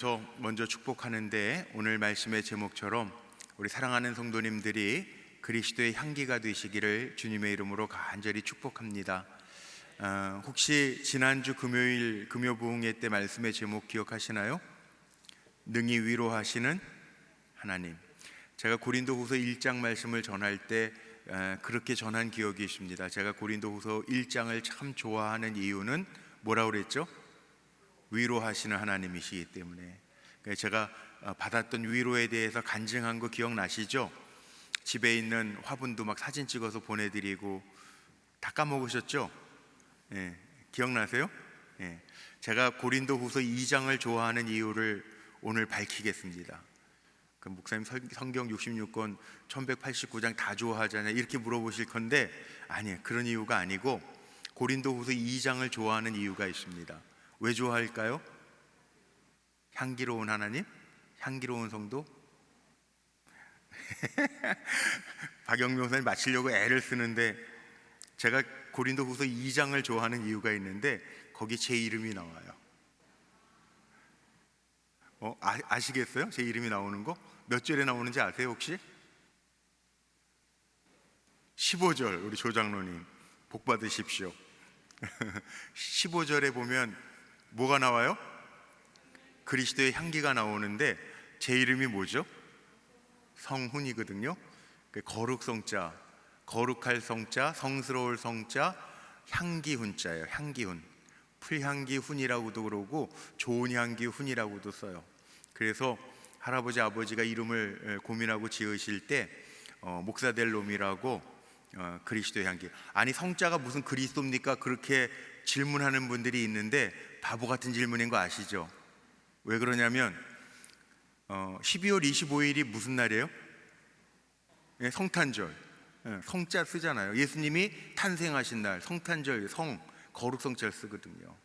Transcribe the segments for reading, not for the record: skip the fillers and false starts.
저 먼저 축복하는데 오늘 말씀의 제목처럼 우리 사랑하는 성도님들이 그리스도의 향기가 되시기를 주님의 이름으로 간절히 축복합니다. 혹시 지난주 금요일 금요부흥회 때 말씀의 제목 기억하시나요? 능히 위로하시는 하나님. 제가 고린도후서 1장 말씀을 전할 때 그렇게 전한 기억이 있습니다. 제가 고린도후서 1장을 참 좋아하는 이유는 뭐라고 그랬죠? 위로하시는 하나님이시기 때문에. 제가 받았던 위로에 대해서 간증한 거 기억나시죠? 집에 있는 화분도 막 사진 찍어서 보내드리고. 다 까먹으셨죠? 기억나세요? 제가 고린도후서 2장을 좋아하는 이유를 오늘 밝히겠습니다. 그 목사님 성경 66권 1189장 다 좋아하잖아요 이렇게 물어보실 건데, 아니에요. 그런 이유가 아니고 고린도후서 2장을 좋아하는 이유가 있습니다. 왜 좋아할까요? 향기로운 하나님? 향기로운 성도? 박영명 선생님 맞히려고 애를 쓰는데, 제가 고린도후서 2장을 좋아하는 이유가 있는데 거기 제 이름이 나와요. 아시겠어요? 제 이름이 나오는 거? 몇 절에 나오는지 아세요 혹시? 15절. 우리 조장로님 복 받으십시오. 15절에 보면 뭐가 나와요? 그리스도의 향기가 나오는데 제 이름이 뭐죠? 성훈이거든요. 거룩성자, 거룩할 성자, 성스러울 성자, 향기훈자예요. 향기훈. 풀향기훈이라고도 그러고 좋은 향기훈이라고도 써요. 그래서 할아버지 아버지가 이름을 고민하고 지으실 때 목사 될 놈이라고 그리스도의 향기. 아니 성자가 무슨 그리스도입니까? 그렇게 질문하는 분들이 있는데 바보 같은 질문인 거 아시죠? 왜 그러냐면 12월 25일이 무슨 날이에요? 성탄절. 성자 쓰잖아요. 예수님이 탄생하신 날 성탄절, 성 거룩성자를 쓰거든요.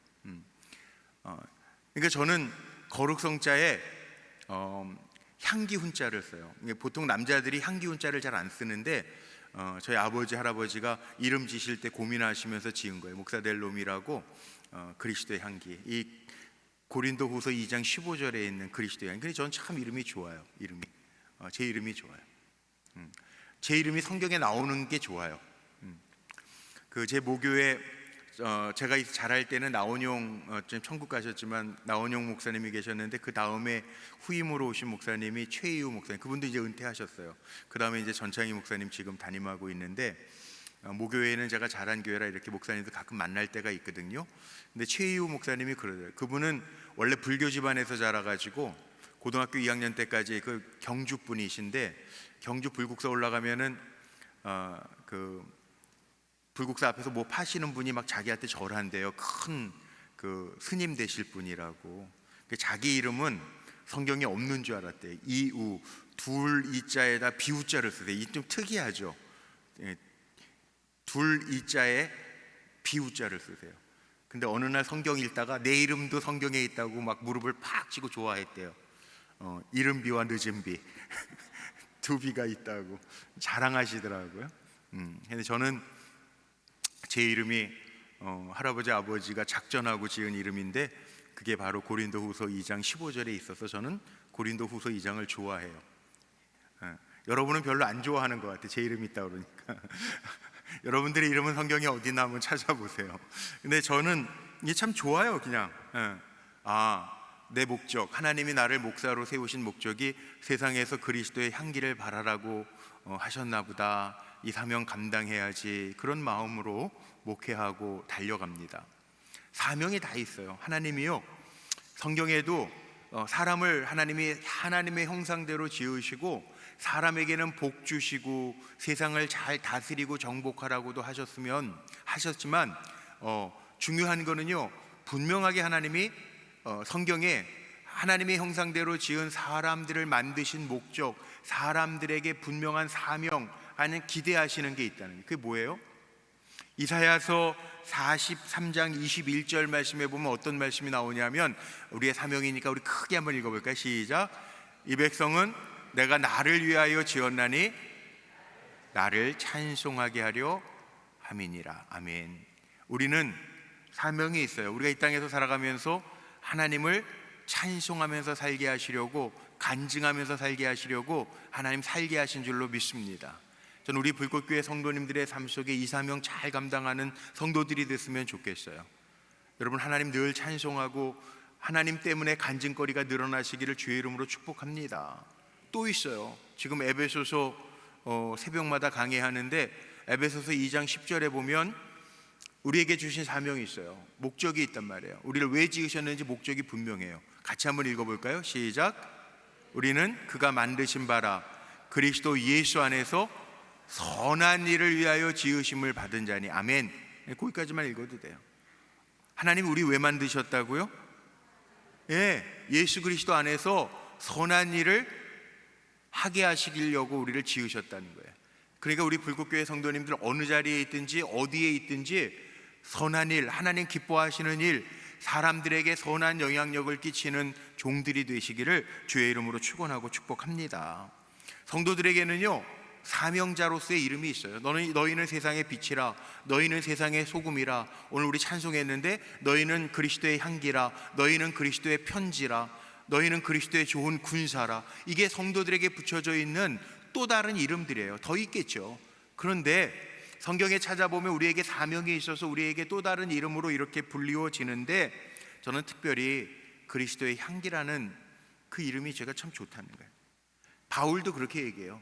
그러니까 저는 거룩성자에 향기훈자를 써요. 보통 남자들이 향기훈자를 잘 안 쓰는데 저희 아버지 할아버지가 이름 지실 때 고민하시면서 지은 거예요. 목사 될 놈이라고. 그리스도의 향기. 이 고린도후서 2장 15절에 있는 그리스도의 향기. 근데 저는 참 이름이 좋아요. 제 이름이 좋아요. 제 이름이 성경에 나오는 게 좋아요. 제 모교에 제가 자랄 때는 나원용, 천국 가셨지만 나원용 목사님이 계셨는데, 그 다음에 후임으로 오신 목사님이 최희우 목사님, 그분도 이제 은퇴하셨어요. 그 다음에 이제 전창희 목사님 지금 담임하고 있는데, 모교회는 제가 자란 교회라 이렇게 목사님도 가끔 만날 때가 있거든요. 근데 최희우 목사님이 그러더라고요. 그분은 원래 불교 집안에서 자라가지고 고등학교 2학년 때까지 그 경주 분이신데, 경주 불국사 올라가면은 불국사 앞에서 뭐 파시는 분이 막 자기한테 절한대요. 큰 그 스님 되실 분이라고. 자기 이름은 성경에 없는 줄 알았대요. 이우, 둘 이자에다 비우자를 쓰세요. 이 좀 특이하죠. 둘 이자에 비우자를 쓰세요. 근데 어느 날 성경 읽다가 내 이름도 성경에 있다고 막 무릎을 팍 치고 좋아했대요. 이른 비와 늦은 비 두 비가 있다고 자랑하시더라고요. 근데 저는 제 이름이 할아버지 아버지가 작전하고 지은 이름인데, 그게 바로 고린도후서 2장 15절에 있어서 저는 고린도후서 2장을 좋아해요. 여러분은 별로 안 좋아하는 것 같아요. 제 이름이 있다 그러니까. 여러분들의 이름은 성경에 어디나 한번 찾아보세요. 근데 저는 이게 참 좋아요. 그냥 내 목적, 하나님이 나를 목사로 세우신 목적이 세상에서 그리스도의 향기를 발하라고 하셨나 보다. 이 사명 감당해야지. 그런 마음으로 목회하고 달려갑니다. 사명이 다 있어요. 하나님이요, 성경에도 사람을 하나님이 하나님의 형상대로 지으시고 사람에게는 복 주시고 세상을 잘 다스리고 정복하라고도 하셨지만 중요한 거는요, 분명하게 하나님이 성경에 하나님의 형상대로 지은 사람들을 만드신 목적, 사람들에게 분명한 사명 하는 기대하시는 게 있다는 게, 그게 뭐예요? 이사야서 43장 21절 말씀에 보면 어떤 말씀이 나오냐면, 우리의 사명이니까 우리 크게 한번 읽어볼까요? 시작. 이 백성은 내가 나를 위하여 지었나니 나를 찬송하게 하려 함이니라. 아멘. 우리는 사명이 있어요. 우리가 이 땅에서 살아가면서 하나님을 찬송하면서 살게 하시려고, 간증하면서 살게 하시려고 하나님 살게 하신 줄로 믿습니다. 저는 우리 불꽃교회 성도님들의 삶 속에 이 사명 잘 감당하는 성도들이 됐으면 좋겠어요. 여러분, 하나님 늘 찬송하고 하나님 때문에 간증거리가 늘어나시기를 주의 이름으로 축복합니다. 또 있어요. 지금 에베소서 새벽마다 강해하는데 에베소서 2장 10절에 보면 우리에게 주신 사명이 있어요. 목적이 있단 말이에요. 우리를 왜 지으셨는지 목적이 분명해요. 같이 한번 읽어볼까요? 시작. 우리는 그가 만드신 바라 그리스도 예수 안에서 선한 일을 위하여 지으심을 받은 자니. 아멘. 거기까지만 읽어도 돼요. 하나님 우리 왜 만드셨다고요? 예수 그리스도 안에서 선한 일을 하게 하시려고 우리를 지으셨다는 거예요. 그러니까 우리 불꽃교회 성도님들 어느 자리에 있든지 어디에 있든지 선한 일, 하나님 기뻐하시는 일, 사람들에게 선한 영향력을 끼치는 종들이 되시기를 주의 이름으로 축원하고 축복합니다. 성도들에게는요 사명자로서의 이름이 있어요. 너희는 세상의 빛이라, 너희는 세상의 소금이라. 오늘 우리 찬송했는데 너희는 그리스도의 향기라, 너희는 그리스도의 편지라, 너희는 그리스도의 좋은 군사라. 이게 성도들에게 붙여져 있는 또 다른 이름들이에요. 더 있겠죠. 그런데 성경에 찾아보면 우리에게 사명이 있어서 우리에게 또 다른 이름으로 이렇게 불리워지는데, 저는 특별히 그리스도의 향기라는 그 이름이 제가 참 좋다는 거예요. 바울도 그렇게 얘기해요.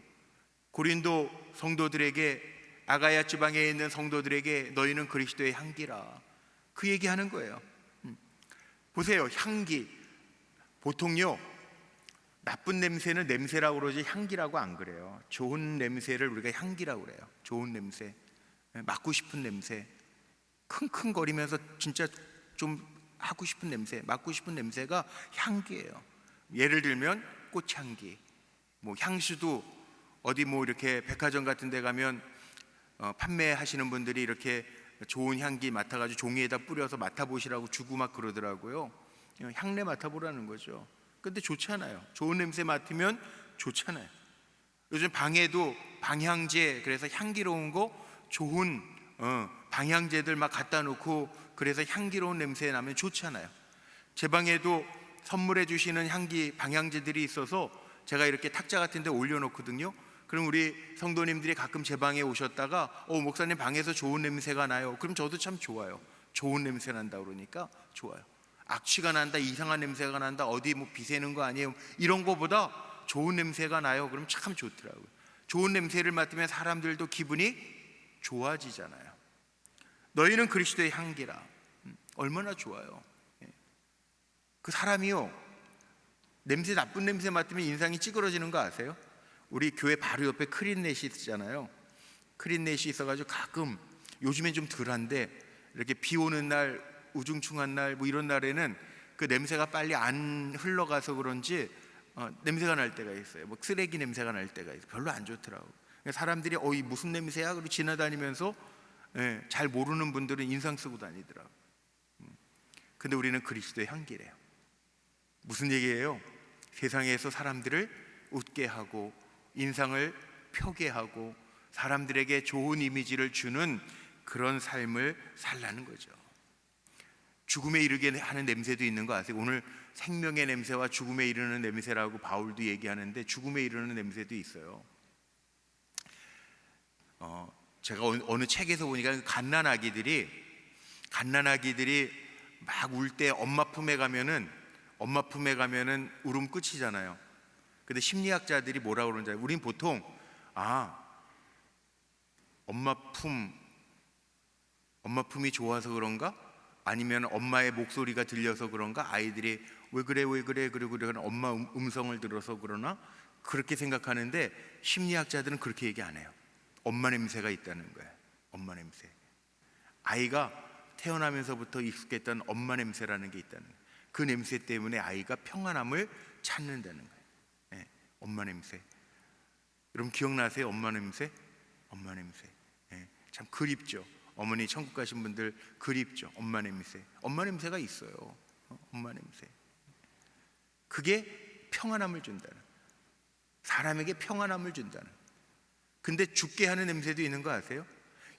고린도 성도들에게, 아가야 지방에 있는 성도들에게 너희는 그리스도의 향기라, 그 얘기하는 거예요. 보세요, 향기. 보통요 나쁜 냄새는 냄새라고 그러지 향기라고 안 그래요. 좋은 냄새를 우리가 향기라고 그래요. 좋은 냄새, 맡고 싶은 냄새, 킁킁거리면서 진짜 좀 하고 싶은 냄새, 맡고 싶은 냄새가 향기예요. 예를 들면 꽃향기, 뭐 향수도 어디 뭐 이렇게 백화점 같은 데 가면 판매하시는 분들이 이렇게 좋은 향기 맡아가지고 종이에다 뿌려서 맡아보시라고 주고 막 그러더라고요. 향내 맡아보라는 거죠. 근데 좋잖아요. 좋은 냄새 맡으면 좋잖아요. 요즘 방에도 방향제, 그래서 향기로운 거 좋은 방향제들 막 갖다 놓고 그래서 향기로운 냄새 나면 좋잖아요. 제 방에도 선물해 주시는 향기 방향제들이 있어서 제가 이렇게 탁자 같은 데 올려놓거든요. 그럼 우리 성도님들이 가끔 제 방에 오셨다가 목사님 방에서 좋은 냄새가 나요. 그럼 저도 참 좋아요. 좋은 냄새 난다 그러니까 좋아요. 악취가 난다, 이상한 냄새가 난다, 어디 뭐 비새는 거 아니에요, 이런 거보다 좋은 냄새가 나요. 그럼 참 좋더라고요. 좋은 냄새를 맡으면 사람들도 기분이 좋아지잖아요. 너희는 그리스도의 향기라. 얼마나 좋아요. 그 사람이요 냄새, 나쁜 냄새 맡으면 인상이 찌그러지는 거 아세요? 우리 교회 바로 옆에 크린넷이 있잖아요. 크린넷이 있어가지고 가끔, 요즘엔 좀 덜한데 이렇게 비 오는 날, 우중충한 날, 뭐 이런 날에는 그 냄새가 빨리 안 흘러가서 그런지 냄새가 날 때가 있어요. 뭐 쓰레기 냄새가 날 때가 있어요. 별로 안 좋더라고. 사람들이 이 무슨 냄새야? 그리고 지나다니면서 잘 모르는 분들은 인상 쓰고 다니더라고. 근데 우리는 그리스도의 향기래요. 무슨 얘기예요? 세상에서 사람들을 웃게 하고 인상을 펴게 하고 사람들에게 좋은 이미지를 주는 그런 삶을 살라는 거죠. 죽음에 이르게 하는 냄새도 있는 거 아세요? 오늘 생명의 냄새와 죽음에 이르는 냄새라고 바울도 얘기하는데 죽음에 이르는 냄새도 있어요. 제가 어느 책에서 보니까 갓난아기들이 막 울 때 엄마 품에 가면은 울음 끝이잖아요. 근데 심리학자들이 뭐라고 그러는지 알아요? 우린 보통 엄마 품이 좋아서 그런가? 아니면 엄마의 목소리가 들려서 그런가? 아이들이 왜 그래 그러고 엄마 음성을 들어서 그러나? 그렇게 생각하는데 심리학자들은 그렇게 얘기 안 해요. 엄마 냄새가 있다는 거예요. 엄마 냄새. 아이가 태어나면서부터 익숙했던 엄마 냄새라는 게 있다는 거예요. 그 냄새 때문에 아이가 평안함을 찾는다는 거예요. 엄마 냄새. 여러분 기억나세요? 엄마 냄새? 엄마 냄새. 참 그립죠. 어머니 천국 가신 분들 그립죠. 엄마 냄새. 엄마 냄새가 있어요. 엄마 냄새. 그게 평안함을 준다는, 사람에게 평안함을 준다는. 근데 죽게 하는 냄새도 있는 거 아세요?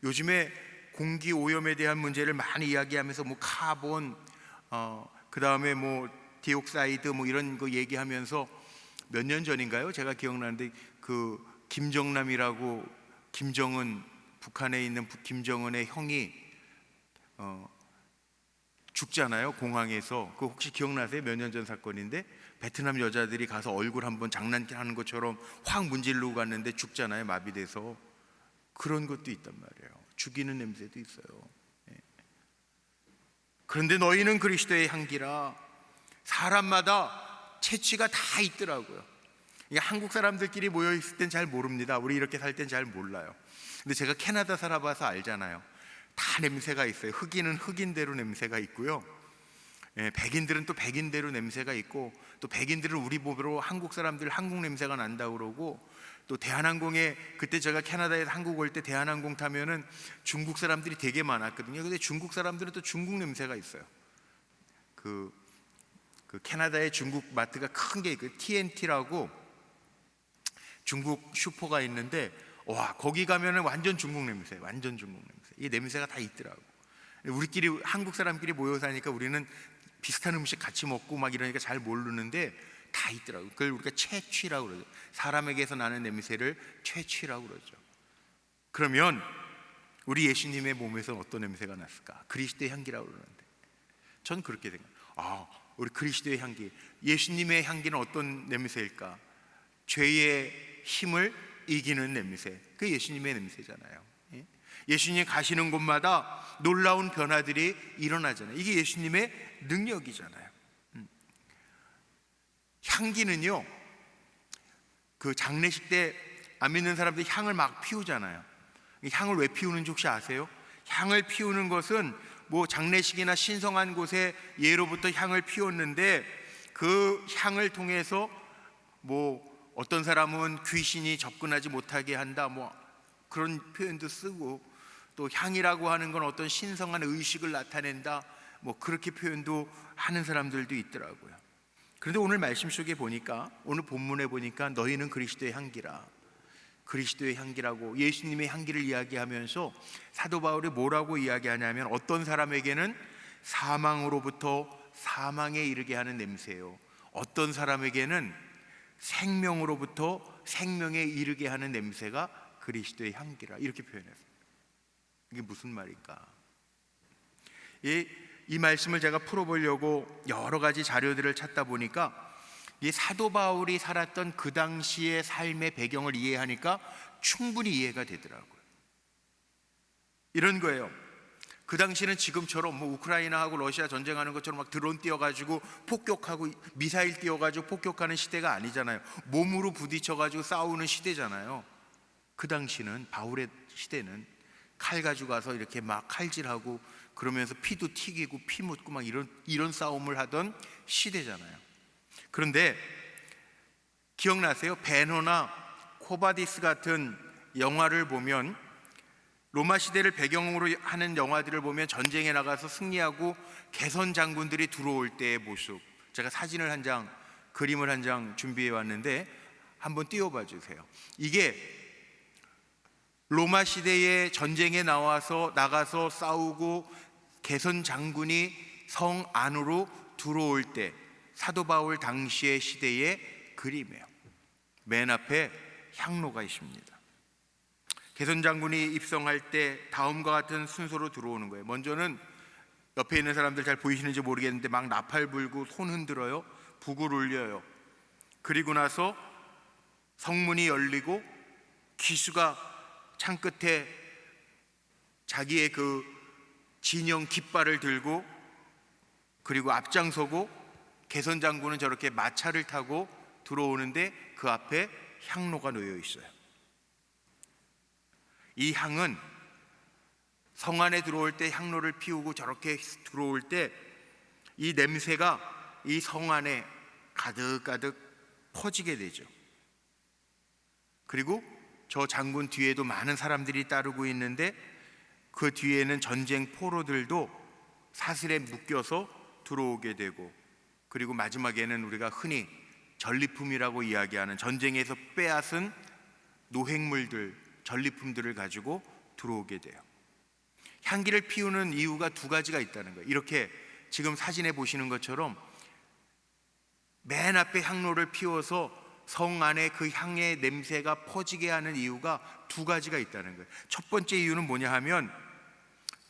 요즘에 공기 오염에 대한 문제를 많이 이야기하면서 뭐 카본, 그 다음에 뭐 디옥사이드 뭐 이런 거 얘기하면서 몇 년 전인가요? 제가 기억나는데 그 김정남이라고 북한에 있는 김정은의 형이 죽잖아요, 공항에서. 그거 혹시 기억나세요? 몇 년 전 사건인데 베트남 여자들이 가서 얼굴 한번 장난하는 것처럼 확 문지르고 갔는데 죽잖아요, 마비돼서. 그런 것도 있단 말이에요. 죽이는 냄새도 있어요. 예. 그런데 너희는 그리스도의 향기라. 사람마다 채취가 다 있더라고요. 이게 한국 사람들끼리 모여 있을 땐 잘 모릅니다. 우리 이렇게 살 땐 잘 몰라요. 근데 제가 캐나다 살아봐서 알잖아요. 다 냄새가 있어요. 흑인은 흑인대로 냄새가 있고요. 예, 백인들은 또 백인대로 냄새가 있고, 또 백인들은 우리 보러 한국 사람들 한국 냄새가 난다고 그러고, 또 대한항공에 그때 제가 캐나다에서 한국 올 때 대한항공 타면은 중국 사람들이 되게 많았거든요. 근데 중국 사람들은 또 중국 냄새가 있어요. 그 캐나다의 중국 마트가 큰 게 그 TNT라고 중국 슈퍼가 있는데, 와, 거기 가면은 완전 중국 냄새, 완전 중국 냄새. 이 냄새가 다 있더라고. 우리끼리 한국 사람끼리 모여 사니까 우리는 비슷한 음식 같이 먹고 막 이러니까 잘 모르는데 다 있더라고. 그걸 우리가 채취라고 그러죠. 사람에게서 나는 냄새를 채취라고 그러죠. 그러면 우리 예수님의 몸에서 어떤 냄새가 났을까? 그리스도의 향기라고 그러는데, 전 그렇게 생각해요. 우리 그리스도의 향기, 예수님의 향기는 어떤 냄새일까? 죄의 힘을 이기는 냄새, 그 예수님의 냄새잖아요. 예? 예수님 가시는 곳마다 놀라운 변화들이 일어나잖아요. 이게 예수님의 능력이잖아요. 향기는요, 그 장례식 때 안 믿는 사람들이 향을 막 피우잖아요. 향을 왜 피우는지 혹시 아세요? 향을 피우는 것은 뭐 장례식이나 신성한 곳에 예로부터 향을 피웠는데, 그 향을 통해서 뭐 어떤 사람은 귀신이 접근하지 못하게 한다, 뭐 그런 표현도 쓰고, 또 향이라고 하는 건 어떤 신성한 의식을 나타낸다, 뭐 그렇게 표현도 하는 사람들도 있더라고요. 그런데 오늘 말씀 속에 보니까, 오늘 본문에 보니까 너희는 그리스도의 향기라, 그리스도의 향기라고 예수님의 향기를 이야기하면서 사도 바울이 뭐라고 이야기하냐면, 어떤 사람에게는 사망으로부터 사망에 이르게 하는 냄새요, 어떤 사람에게는 생명으로부터 생명에 이르게 하는 냄새가 그리스도의 향기라, 이렇게 표현했어요. 이게 무슨 말일까? 이 말씀을 제가 풀어보려고 여러 가지 자료들을 찾다 보니까, 이 사도 바울이 살았던 그 당시의 삶의 배경을 이해하니까 충분히 이해가 되더라고요. 이런 거예요. 그 당시는 지금처럼 뭐 우크라이나하고 러시아 전쟁하는 것처럼 막 드론 띄워가지고 폭격하고 미사일 띄워가지고 폭격하는 시대가 아니잖아요. 몸으로 부딪혀가지고 싸우는 시대잖아요. 그 당시는, 바울의 시대는 칼 가지고 가서 이렇게 막 칼질하고 그러면서 피도 튀기고 피 묻고 막 이런 싸움을 하던 시대잖아요. 그런데 기억나세요? 베너나 코바디스 같은 영화를 보면, 로마 시대를 배경으로 하는 영화들을 보면 전쟁에 나가서 승리하고 개선 장군들이 들어올 때의 모습, 제가 사진을 한 장, 그림을 한 장 준비해 왔는데 한번 띄워봐 주세요. 이게 로마 시대의 전쟁에 나가서 싸우고 개선 장군이 성 안으로 들어올 때 사도 바울 당시의 시대의 그림이에요. 맨 앞에 향로가 있습니다. 개선 장군이 입성할 때 다음과 같은 순서로 들어오는 거예요. 먼저는 옆에 있는 사람들 잘 보이시는지 모르겠는데 막 나팔 불고 손 흔들어요. 북을 울려요. 그리고 나서 성문이 열리고 기수가 창끝에 자기의 그 진영 깃발을 들고, 그리고 앞장서고, 개선 장군은 저렇게 마차를 타고 들어오는데 그 앞에 향로가 놓여 있어요. 이 향은 성 안에 들어올 때 향로를 피우고 저렇게 들어올 때 이 냄새가 이 성 안에 가득가득 퍼지게 되죠. 그리고 저 장군 뒤에도 많은 사람들이 따르고 있는데, 그 뒤에는 전쟁 포로들도 사슬에 묶여서 들어오게 되고, 그리고 마지막에는 우리가 흔히 전리품이라고 이야기하는 전쟁에서 빼앗은 노획물들, 전리품들을 가지고 들어오게 돼요. 향기를 피우는 이유가 두 가지가 있다는 거예요. 이렇게 지금 사진에 보시는 것처럼 맨 앞에 향로를 피워서 성 안에 그 향의 냄새가 퍼지게 하는 이유가 두 가지가 있다는 거예요. 첫 번째 이유는 뭐냐 하면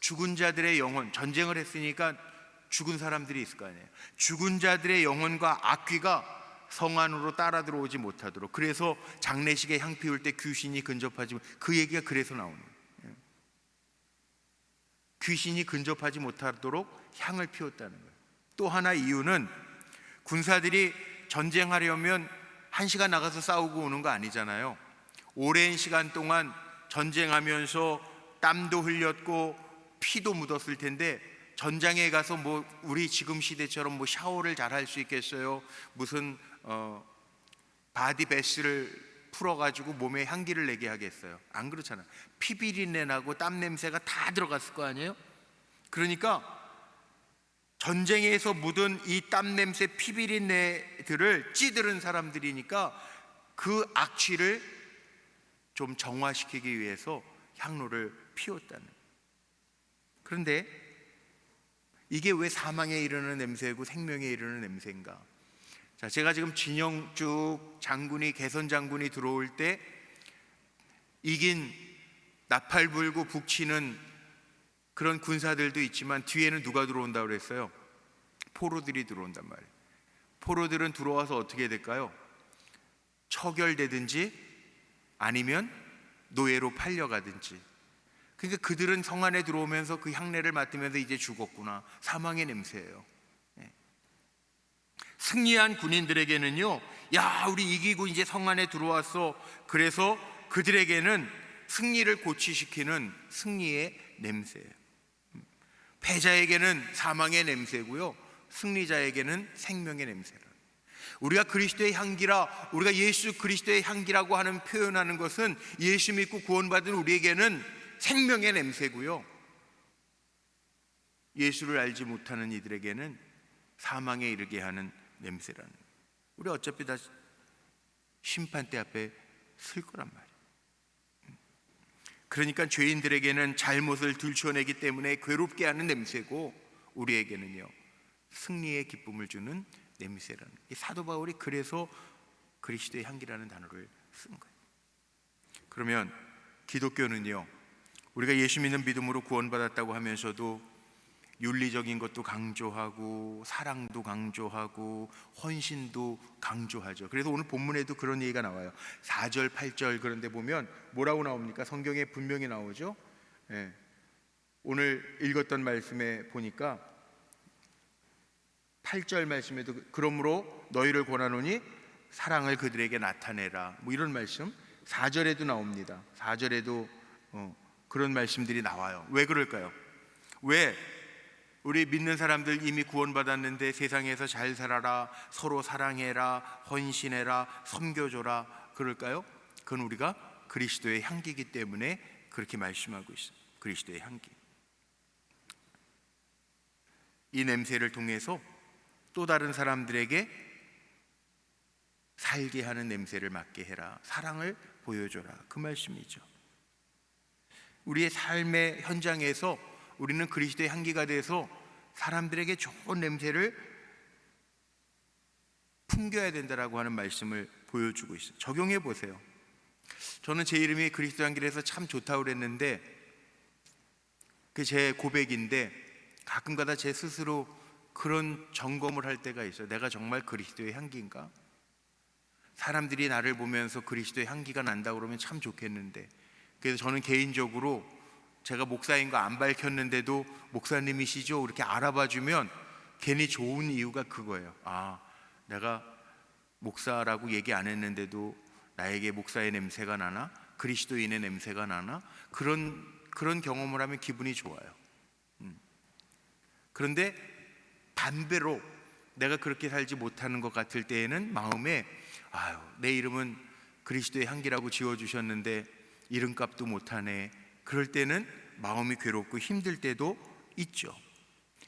죽은 자들의 영혼, 전쟁을 했으니까 죽은 사람들이 있을 거 아니에요. 죽은 자들의 영혼과 악귀가 성 안으로 따라 들어오지 못하도록, 그래서 장례식에 향 피울 때 귀신이 근접하지, 그 얘기가 그래서 나오는 거예요. 귀신이 근접하지 못하도록 향을 피웠다는 거예요. 또 하나 이유는 군사들이 전쟁하려면 1시간 나가서 싸우고 오는 거 아니잖아요. 오랜 시간 동안 전쟁하면서 땀도 흘렸고 피도 묻었을 텐데, 전장에 가서 뭐 우리 지금 시대처럼 뭐 샤워를 잘 할 수 있겠어요? 무슨 바디 배스를 풀어가지고 몸에 향기를 내게 하겠어요? 안 그렇잖아요. 피비린내 나고 땀 냄새가 다 들어갔을 거 아니에요? 그러니까 전쟁에서 묻은 이 땀 냄새, 피비린내들을 찌드는 사람들이니까 그 악취를 좀 정화시키기 위해서 향로를 피웠다는. 그런데 이게 왜 사망에 이르는 냄새고 생명에 이르는 냄새인가? 자, 제가 지금 진영쭉 장군이, 개선 장군이 들어올 때 이긴 나팔 불고 북치는 그런 군사들도 있지만 뒤에는 누가 들어온다고 그랬어요? 포로들이 들어온단 말이에요. 포로들은 들어와서 어떻게 될까요? 처결되든지 아니면 노예로 팔려가든지. 그러니까 그들은 성 안에 들어오면서 그 향내를 맡으면서 이제 죽었구나, 사망의 냄새예요. 승리한 군인들에게는요, 야, 우리 이기고 이제 성 안에 들어왔어. 그래서 그들에게는 승리를 고취시키는 승리의 냄새예요. 패자에게는 사망의 냄새고요, 승리자에게는 생명의 냄새라. 우리가 그리스도의 향기라, 우리가 예수 그리스도의 향기라고 하는 표현하는 것은 예수 믿고 구원받은 우리에게는 생명의 냄새고요, 예수를 알지 못하는 이들에게는 사망에 이르게 하는 냄새라는 거예요. 우리 어차피 다 심판대 앞에 설 거란 말이에요. 그러니까 죄인들에게는 잘못을 들춰내기 때문에 괴롭게 하는 냄새고, 우리에게는요 승리의 기쁨을 주는 냄새라는 거예요. 이 사도 바울이 그래서 그리스도의 향기라는 단어를 쓴 거예요. 그러면 기독교는요, 우리가 예수 믿는 믿음으로 구원받았다고 하면서도 윤리적인 것도 강조하고 사랑도 강조하고 헌신도 강조하죠. 그래서 오늘 본문에도 그런 얘기가 나와요. 4절 8절 그런 데 보면 뭐라고 나옵니까? 성경에 분명히 나오죠. 오늘 읽었던 말씀에 보니까 8절 말씀에도 그러므로 너희를 권하노니 사랑을 그들에게 나타내라, 뭐 이런 말씀 4절에도 나옵니다. 4절에도 그런 말씀들이 나와요. 왜 그럴까요? 왜 우리 믿는 사람들 이미 구원받았는데 세상에서 잘 살아라, 서로 사랑해라, 헌신해라, 섬겨줘라 그럴까요? 그건 우리가 그리스도의 향기이기 때문에 그렇게 말씀하고 있어요. 그리스도의 향기. 이 냄새를 통해서 또 다른 사람들에게 살게 하는 냄새를 맡게 해라, 사랑을 보여줘라, 그 말씀이죠. 우리의 삶의 현장에서 우리는 그리스도의 향기가 돼서 사람들에게 좋은 냄새를 풍겨야 된다라고 하는 말씀을 보여주고 있어요. 적용해 보세요. 저는 제 이름이 그리스도 향기라서 참 좋다고 그랬는데, 그게 제 고백인데 가끔가다 제 스스로 그런 점검을 할 때가 있어요. 내가 정말 그리스도의 향기인가? 사람들이 나를 보면서 그리스도의 향기가 난다고 그러면 참 좋겠는데, 그래서 저는 개인적으로 제가 목사인 거 안 밝혔는데도 목사님이시죠? 이렇게 알아봐 주면 괜히 좋은 이유가 그거예요. 아, 내가 목사라고 얘기 안 했는데도 나에게 목사의 냄새가 나나? 그리스도인의 냄새가 나나? 그런 경험을 하면 기분이 좋아요. 그런데 반대로 내가 그렇게 살지 못하는 것 같을 때에는 마음에, 아유, 내 이름은 그리스도의 향기라고 지어주셨는데 이름값도 못하네, 그럴 때는 마음이 괴롭고 힘들 때도 있죠.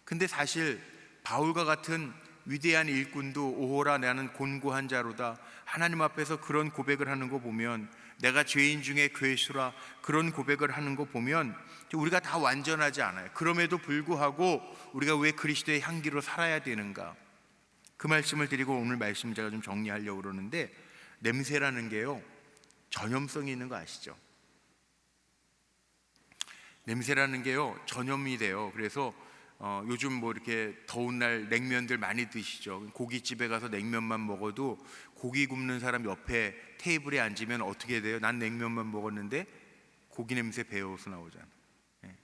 근데 사실 바울과 같은 위대한 일꾼도 오호라 나는 곤고한 자로다, 하나님 앞에서 그런 고백을 하는 거 보면, 내가 죄인 중에 괴수라 그런 고백을 하는 거 보면 우리가 다 완전하지 않아요. 그럼에도 불구하고 우리가 왜 그리스도의 향기로 살아야 되는가? 그 말씀을 드리고 오늘 말씀 제가 좀 정리하려고 그러는데, 냄새라는 게요 전염성이 있는 거 아시죠? 냄새라는 게요 전염이 돼요. 그래서 요즘 뭐 이렇게 더운 날 냉면들 많이 드시죠. 고깃집에 가서 냉면만 먹어도 고기 굽는 사람 옆에 테이블에 앉으면 어떻게 돼요? 난 냉면만 먹었는데 고기 냄새 배어서 나오잖아. 예.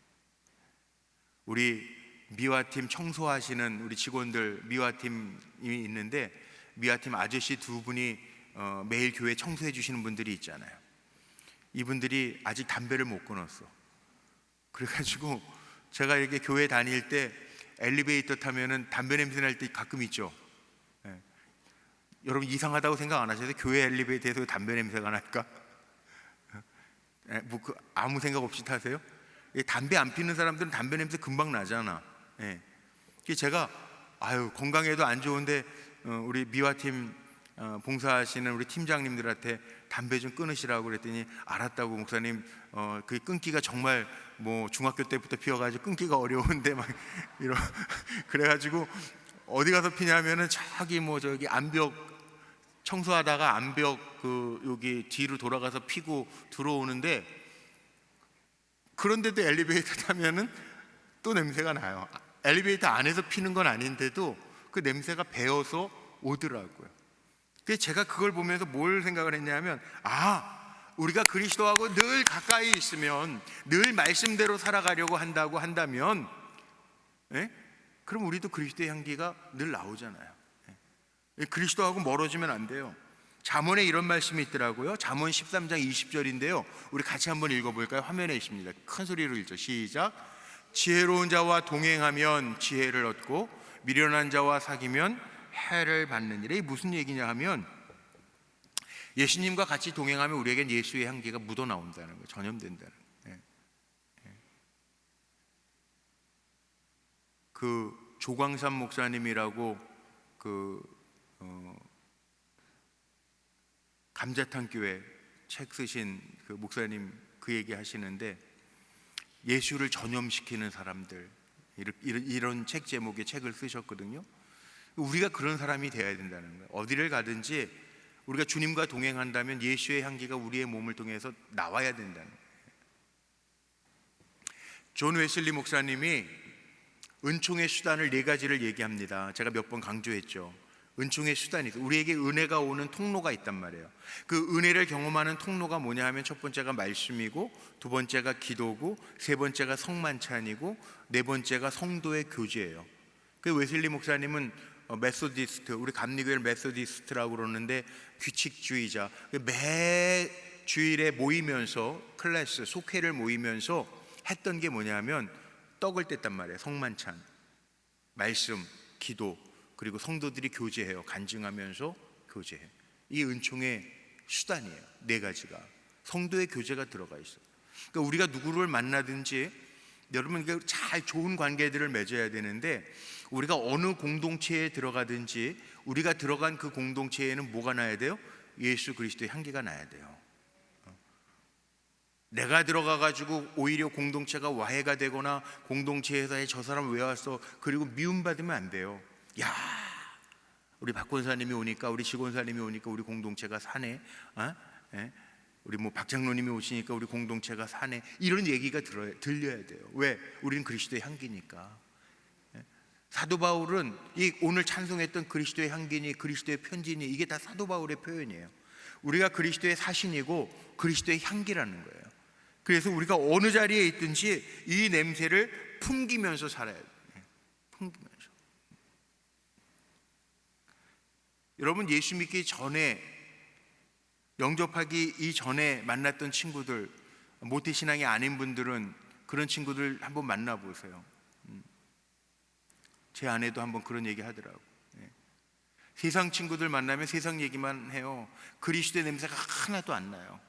우리 미화팀 청소하시는 우리 직원들, 미화팀이 있는데 미화팀 아저씨 두 분이 매일 교회 청소해 주시는 분들이 있잖아요. 이분들이 아직 담배를 못 끊었어. 그래가지고 제가 이렇게 교회 다닐 때 엘리베이터 타면은 담배 냄새 날 때 가끔 있죠. 예. 여러분 이상하다고 생각 안 하셔서 교회 엘리베이터에서 담배 냄새가 날까? 예, 아무 생각 없이 타세요? 담배 안 피는 사람들은 담배 냄새 금방 나잖아. 예. 제가 건강에도 안 좋은데 우리 미화팀 봉사하시는 우리 팀장님들한테 담배 좀 끊으시라고 그랬더니 알았다고, 목사님 그 끊기가 정말 뭐 중학교 때부터 피워가지고 끊기가 어려운데 막 이런 그래가지고 어디 가서 피냐면은 저기 암벽 청소하다가 암벽 여기 뒤로 돌아가서 피고 들어오는데, 그런데도 엘리베이터 타면은 또 냄새가 나요. 엘리베이터 안에서 피는 건 아닌데도 그 냄새가 배어서 오더라고요. 그래서 제가 그걸 보면서 뭘 생각을 했냐면, 우리가 그리스도하고 늘 가까이 있으면, 늘 말씀대로 살아가려고 한다면, 예? 그럼 우리도 그리스도의 향기가 늘 나오잖아요. 예? 그리스도하고 멀어지면 안 돼요. 잠언에 이런 말씀이 있더라고요. 잠언 13장 20절인데요 우리 같이 한번 읽어볼까요? 화면에 있습니다. 큰 소리로 읽죠. 시작. 지혜로운 자와 동행하면 지혜를 얻고 미련한 자와 사귀면 해를 받느니라. 이게 무슨 얘기냐 하면, 예수님과 같이 동행하면 우리에겐 예수의 향기가 묻어 나온다는 거예요. 전염된다는 거예요. 그 조광삼 목사님이라고 감자탕 교회 책 쓰신 그 목사님 그 얘기 하시는데, 예수를 전염시키는 사람들, 이런 책 제목의 책을 쓰셨거든요. 우리가 그런 사람이 되어야 된다는 거예요. 어디를 가든지 우리가 주님과 동행한다면 예수의 향기가 우리의 몸을 통해서 나와야 된다는 거예요. 존 웨슬리 목사님이 은총의 수단을 4가지를 얘기합니다. 제가 몇 번 강조했죠. 은총의 수단이 있어요. 우리에게 은혜가 오는 통로가 있단 말이에요. 그 은혜를 경험하는 통로가 뭐냐 하면, 첫 번째가 말씀이고, 두 번째가 기도고, 세 번째가 성만찬이고, 네 번째가 성도의 교제예요. 그 웨슬리 목사님은 메소디스트, 우리 감리교회를 메소디스트라고 그러는데 규칙주의자. 매 주일에 모이면서 클래스, 속회를 모이면서 했던 게 뭐냐면 떡을 뗐단 말이에요. 성만찬, 말씀, 기도, 그리고 성도들이 교제해요. 간증하면서 교제해요. 이 은총의 수단이에요. 4가지가 성도의 교제가 들어가 있어요. 그러니까 우리가 누구를 만나든지 여러분 잘 좋은 관계들을 맺어야 되는데, 우리가 어느 공동체에 들어가든지 우리가 들어간 그 공동체에는 뭐가 나야 돼요? 예수 그리스도의 향기가 나야 돼요. 내가 들어가가지고 오히려 공동체가 와해가 되거나 공동체에서 저 사람 왜 왔어? 그리고 미움받으면 안 돼요. 야, 우리 박 권사님이 오니까, 우리 지 권사님이 오니까 우리 공동체가 사네. 우리 뭐 박 장로님이 오시니까 우리 공동체가 사네. 이런 얘기가 들려야 돼요. 왜? 우리는 그리스도의 향기니까. 사도 바울은 이 오늘 찬송했던 그리스도의 향기니 그리스도의 편지니 이게 다 사도 바울의 표현이에요. 우리가 그리스도의 사신이고 그리스도의 향기라는 거예요. 그래서 우리가 어느 자리에 있든지 이 냄새를 풍기면서 살아야 돼요. 풍기면서. 여러분, 예수 믿기 전에, 영접하기 이전에 만났던 친구들, 모태신앙이 아닌 분들은 그런 친구들 한번 만나보세요. 제 아내도 한번 그런 얘기 하더라고. 세상 친구들 만나면 세상 얘기만 해요. 그리스도의 냄새가 하나도 안 나요.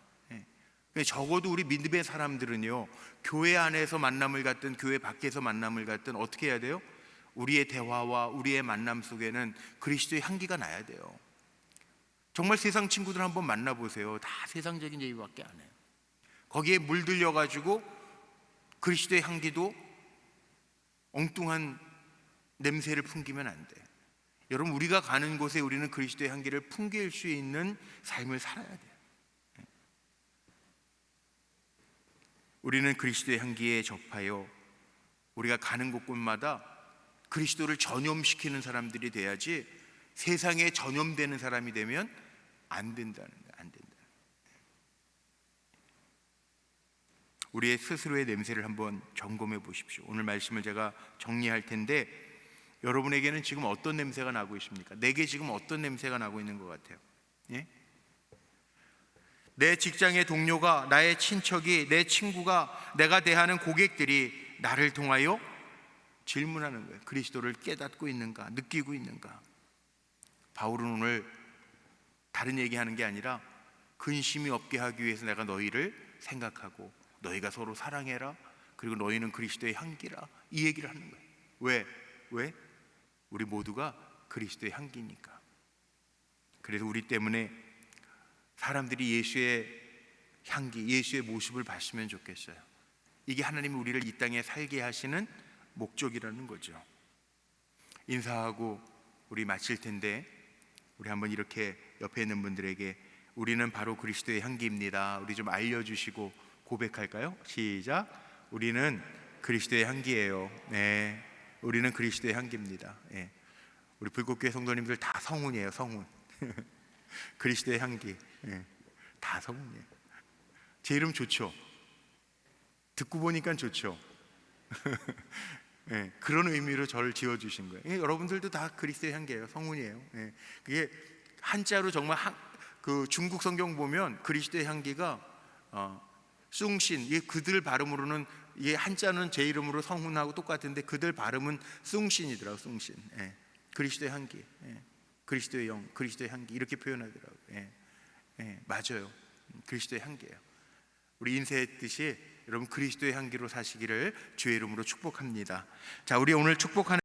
적어도 우리 믿음의 사람들은요, 교회 안에서 만남을 갖든 교회 밖에서 만남을 갖든 어떻게 해야 돼요? 우리의 대화와 우리의 만남 속에는 그리스도의 향기가 나야 돼요. 정말 세상 친구들 한번 만나보세요. 다 세상적인 얘기밖에 안 해요. 거기에 물들려가지고 그리스도의 향기도 엉뚱한 냄새를 풍기면 안 돼. 여러분, 우리가 가는 곳에 우리는 그리스도의 향기를 풍길 수 있는 삶을 살아야 돼요. 우리는 그리스도의 향기에 접하여 우리가 가는 곳곳마다 그리스도를 전염시키는 사람들이 돼야지, 세상에 전염되는 사람이 되면 안 된다는 거예요. 안 된다. 우리의 스스로의 냄새를 한번 점검해 보십시오. 오늘 말씀을 제가 정리할 텐데, 여러분에게는 지금 어떤 냄새가 나고 있습니까? 내게 지금 어떤 냄새가 나고 있는 것 같아요? 예? 내 직장의 동료가, 나의 친척이, 내 친구가, 내가 대하는 고객들이 나를 통하여 질문하는 거예요. 그리스도를 깨닫고 있는가? 느끼고 있는가? 바울은 오늘 다른 얘기하는 게 아니라 근심이 없게 하기 위해서 내가 너희를 생각하고 너희가 서로 사랑해라, 그리고 너희는 그리스도의 향기라, 이 얘기를 하는 거예요. 왜? 우리 모두가 그리스도의 향기니까. 그래서 우리 때문에 사람들이 예수의 향기, 예수의 모습을 봤으면 좋겠어요. 이게 하나님이 우리를 이 땅에 살게 하시는 목적이라는 거죠. 인사하고 우리 마칠 텐데, 우리 한번 이렇게 옆에 있는 분들에게 우리는 바로 그리스도의 향기입니다, 우리 좀 알려주시고 고백할까요? 시작. 우리는 그리스도의 향기예요. 네, 우리는 그리스도의 향기입니다. 네. 우리 불꽃교회 성도님들 다 성훈이에요. 성훈. 그리스도의 향기. 네. 다 성훈이에요. 제 이름 좋죠? 듣고 보니까 좋죠? 네, 그런 의미로 저를 지어주신 거예요. 예, 여러분들도 다 그리스도의 향기예요. 성훈이에요. 예, 그게 한자로 정말 그 중국 성경 보면 그리스도의 향기가 숭신, 이게 그들 발음으로는, 이게 한자는 제 이름으로 성훈하고 똑같은데 그들 발음은 숭신이더라고요. 숭신. 예, 그리스도의 향기. 예, 그리스도의 영, 그리스도의 향기, 이렇게 표현하더라고요. 예, 맞아요. 그리스도의 향기예요. 우리 인쇄했듯이 여러분 그리스도의 향기로 사시기를 주의 이름으로 축복합니다. 자, 우리 오늘 축복하는